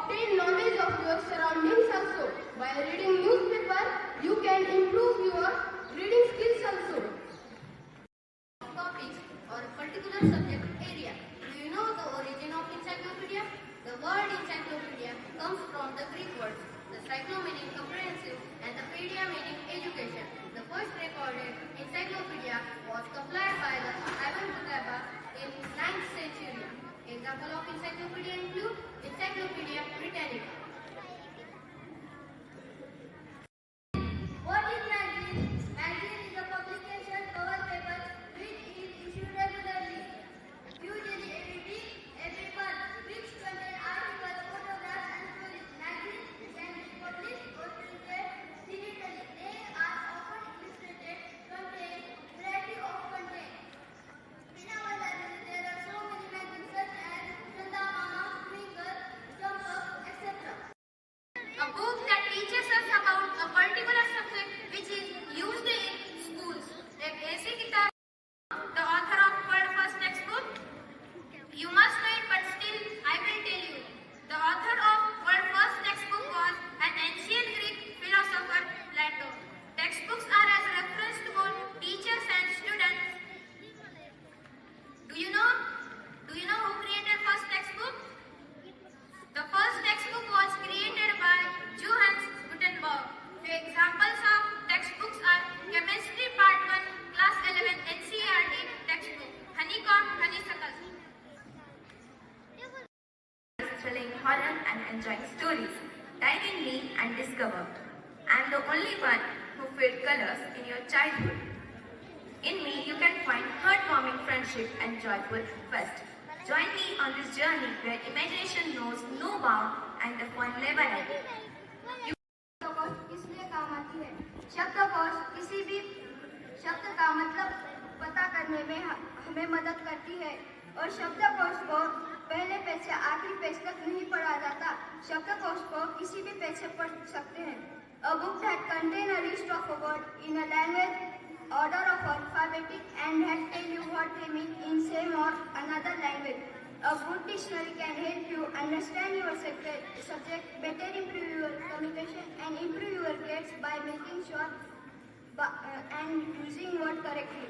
obtain knowledge of your surroundings also. By reading newspaper, you can improve your reading skills also. Topics or a particular subject area. Do you know the origin of encyclopedia? The word encyclopedia comes from the Greek words, the cyclo meaning comprehensive and the pedia meaning education. The first recorded encyclopedia was compiled by the Ibn Battuta in 9th century. Example of encyclopedia include Encyclopedia Britannica. What is magazine? Magazine is a publication cover paper which is issued regularly, usually every month, which contain articles, photographs and stories. Magazines can be published or printed digitally. They are often illustrated, contain variety of content. In our library there are so many magazines such as Chanda Mama, Twinkle, Jump, etc. A book that teaches us about a particular subject which is used in schools. एक ऐसी किताब, the author of world first textbook. You must know it, but still I will tell you. The author of world first textbook was an ancient Greek philosopher, Plato. Textbooks are as reference to both teachers and students. Do you know? Who created first textbook? The first textbook was created by Johannes Gutenberg. Few examples of textbooks are Chemistry Part 1, Class 11 NCERT textbook, Honeycomb, Honeysuckle. Thrilling horror and enjoying stories. Dive in me and discover. I am the only one who filled colors in your childhood. In me, you can find heartwarming friendship and joyful fest. Join me on this journey where imagination knows no bound and the fun never ends. शब्दकोश किस लिए काम आती है? शब्दकोश किसी भी शब्द का मतलब पता करने में हमें मदद करती है और शब्दकोश को पहले पेज से आखिरी पेज तक नहीं पढ़ा जाता। शब्दकोश को किसी भी पेज से पढ़ सकते हैं। A book that contains a list of words in a language order of alphabetic and that tell you what they mean in same or another language. A good dictionary can help you understand your subject, better improve your communication and improve your grades by making sure and using word correctly.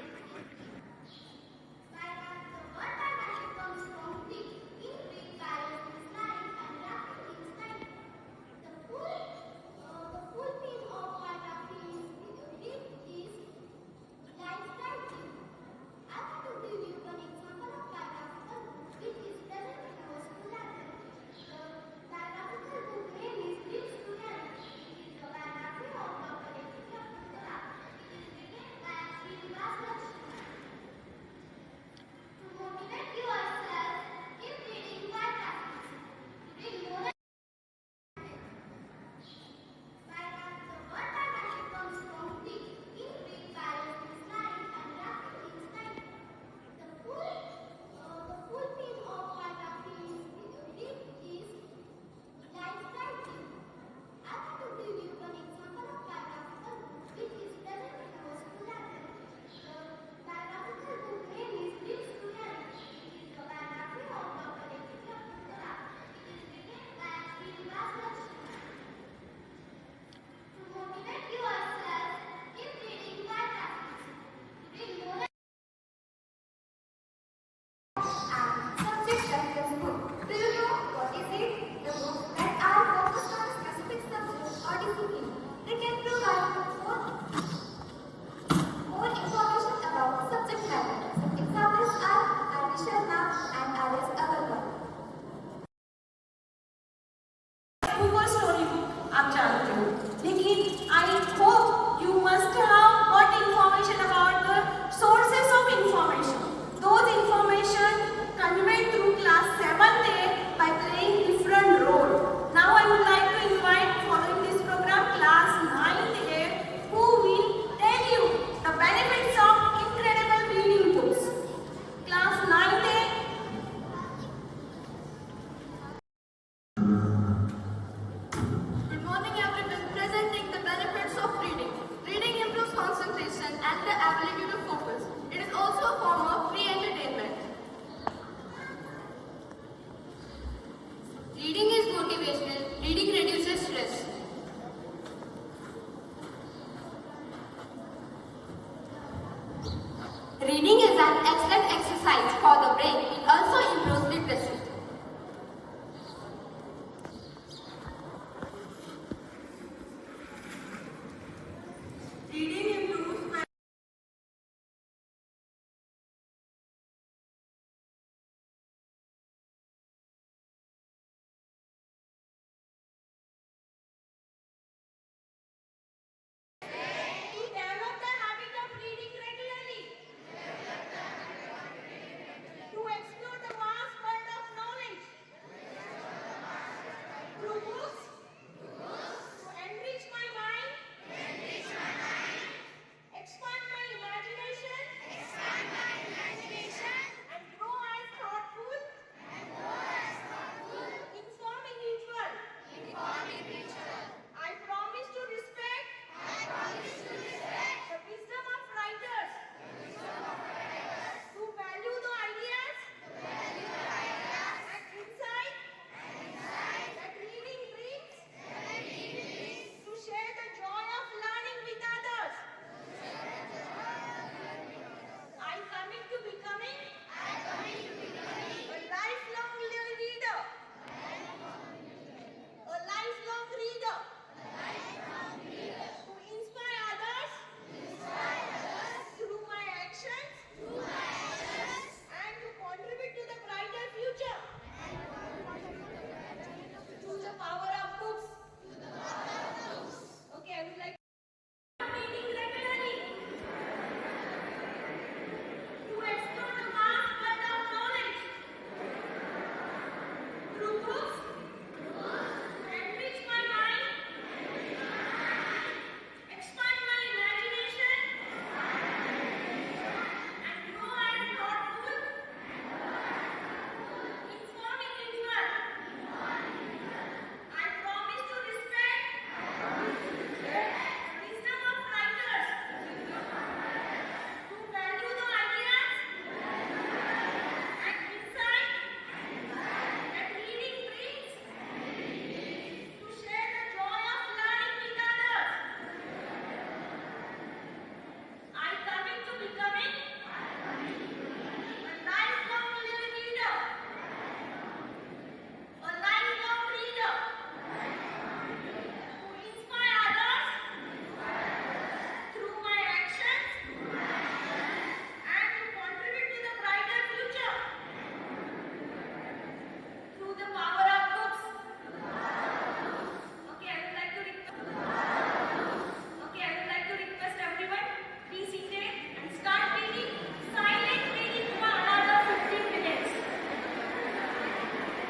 Reading reduces stress. Reading is an excellent exercise for the brain. It also improves literacy. Reading improves Develop the habit of reading regularly. To explore the vast world of knowledge. Through books. To enrich my mind. Expand my imagination. And grow as thoughtful. Informing each one. I promise to respect. The wisdom of writers. To value the ideas. And insight. That reading brings. To share the joy of learning with others. I commit to becoming. A lifelong reader. A lifelong reader. To inspire others. Through my actions. And to contribute to the brighter future. Through the power of books. Okay, I would like reading regularly. To explore the vast world of knowledge. Through books. To enrich my mind. Expand my imagination. And grow as thoughtful. Informing each one. I promise to respect. Wisdom of writers. To value the ideas. And insight. That reading brings. To share the joy of learning with others. I commit to becoming a lifelong reader. A lifelong reader. To inspire others. Through my actions. And to contribute to the brighter future. Through the power of books. Okay, I would like to request everyone, be seated and start reading. Silent reading for another 15 minutes.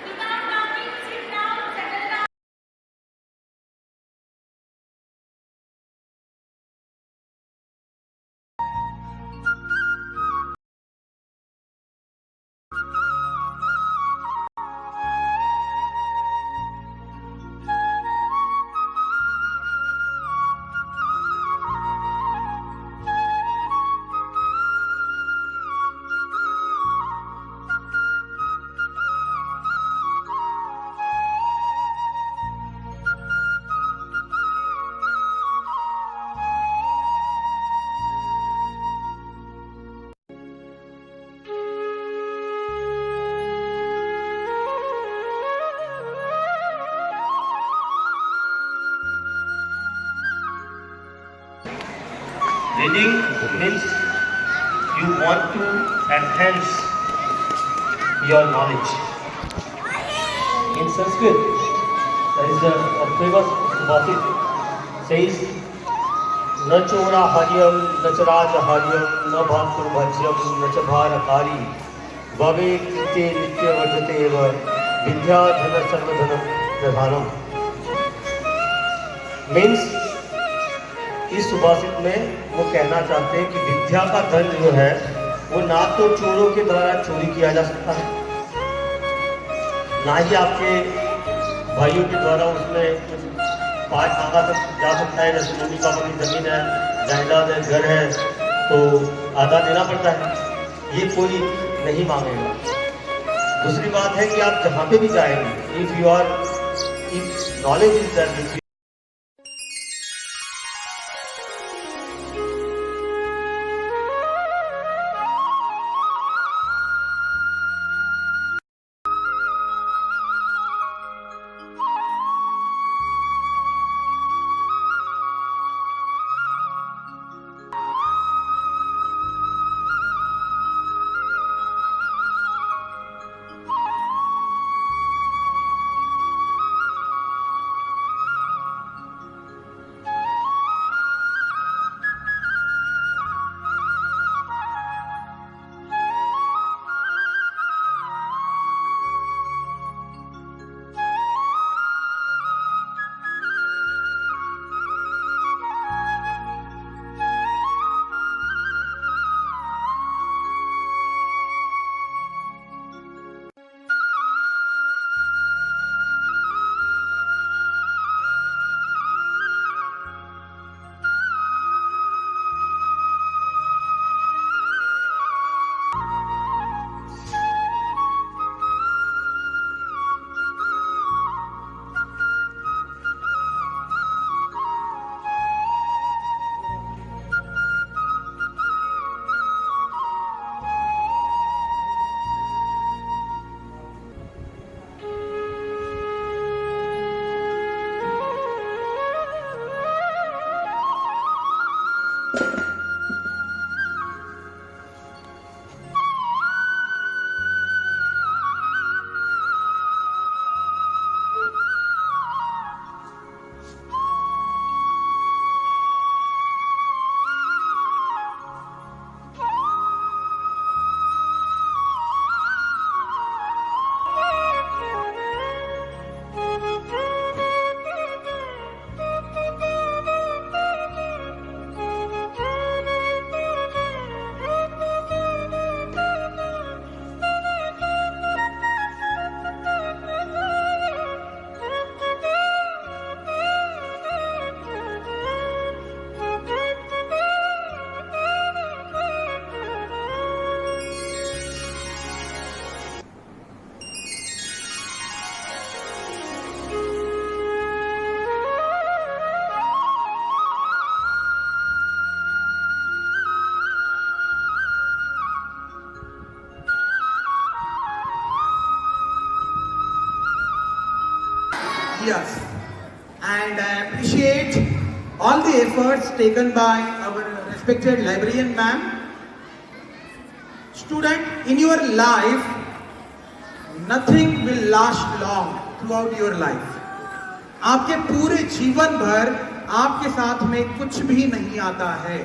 Without talking, sit down, settle down. Reading means you want to enhance your knowledge. In Sanskrit, there is a famous Bhasit says, "Na chora haryam, na charaja haryam, na bhakur bhajyam, na chabharakari, vave krite nitya vardhate eva, vidya dhana sarvadhanam pradhanam." Means इस सुभाषित में वो कहना चाहते हैं कि विद्या का धन जो है वो ना तो चोरों के द्वारा चोरी किया जा सकता है, ना ही आपके भाइयों के द्वारा उसमें कुछ पाठ मांगा जा सकता है। जैसे मम्मी पापा की जमीन है, जायदाद है, घर है, तो आधा देना पड़ता है, ये कोई नहीं मांगेगा। दूसरी बात है कि आप जहाँ पे भी जाएंगे, if you are if knowledge is there with you, Yes, and I appreciate all the efforts taken by our respected librarian ma'am. Student, in your life, nothing will last long throughout your life. आपके पूरे जीवन भर आपके साथ में कुछ भी नहीं आता है.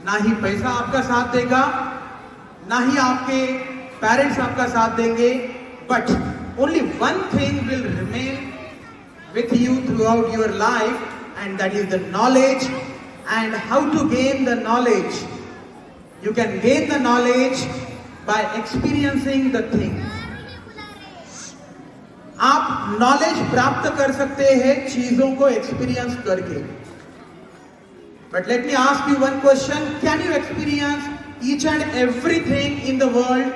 ना ही पैसा आपका साथ देगा, ना ही आपके पेरेंट्स आपका साथ देंगे. But only one thing will remain with you throughout your life, and that is the knowledge. And how to gain the knowledge? You can gain the knowledge by experiencing the thing. आप knowledge प्राप्त कर सकते हैं चीजों को experience करके. But let me ask you one question, can you experience each and everything in the world?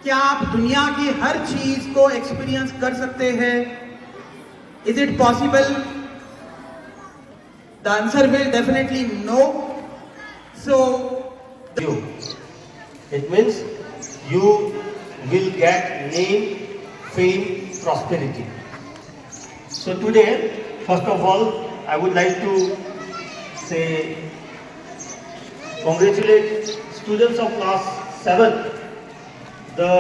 क्या आप दुनिया की हर चीज को एक्सपीरियंस कर सकते हैं? Is it possible? The answer will definitely no. So, you. It means you will get name, fame, prosperity. So today, first of all, I would like to say congratulate students of class 7. The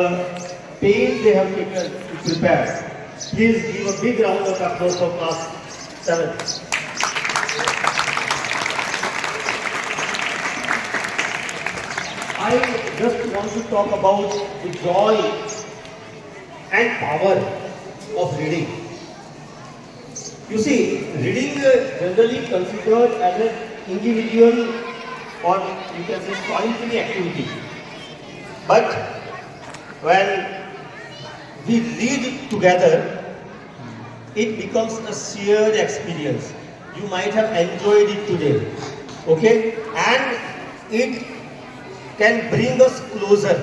pain they have taken to prepare. Please give a big round of applause for class 7. I just want to talk about the joy and power of reading. You see, reading generally considered as an individual or you can say solitary activity. But when we read together, it becomes a shared experience. You might have enjoyed it today, okay? And it can bring us closer.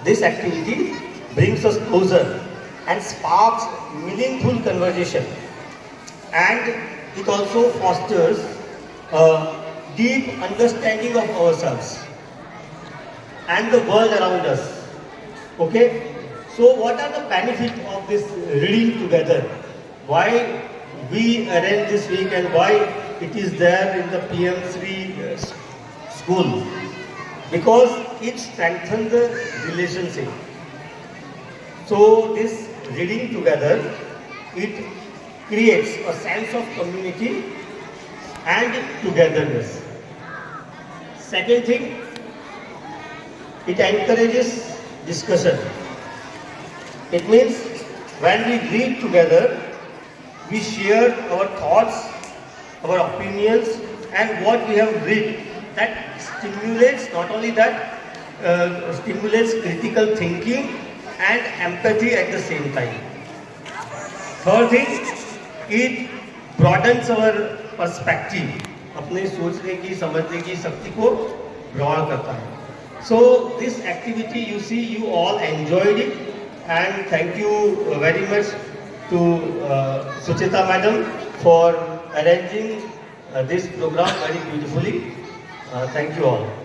This activity brings us closer. and sparks meaningful conversation. And it also fosters a deep understanding of ourselves and the world around us. Okay? So what are the benefits of this reading together? Why we arrange this week and why it is there in the PM3 school? Because it strengthens the relationship. So this reading together, it creates a sense of community and togetherness. Second thing, it encourages discussion. It means when we read together, we share our thoughts, our opinions, and what we have read. That stimulates, not only that, stimulates critical thinking and empathy at the same time. Third thing, it broadens our perspective. अपने सोचने की, समझने की शक्ति को broad करता है. So this activity, you see, you all enjoyed it, and thank you very much to Suchita Madam for arranging this program very beautifully. Thank you all.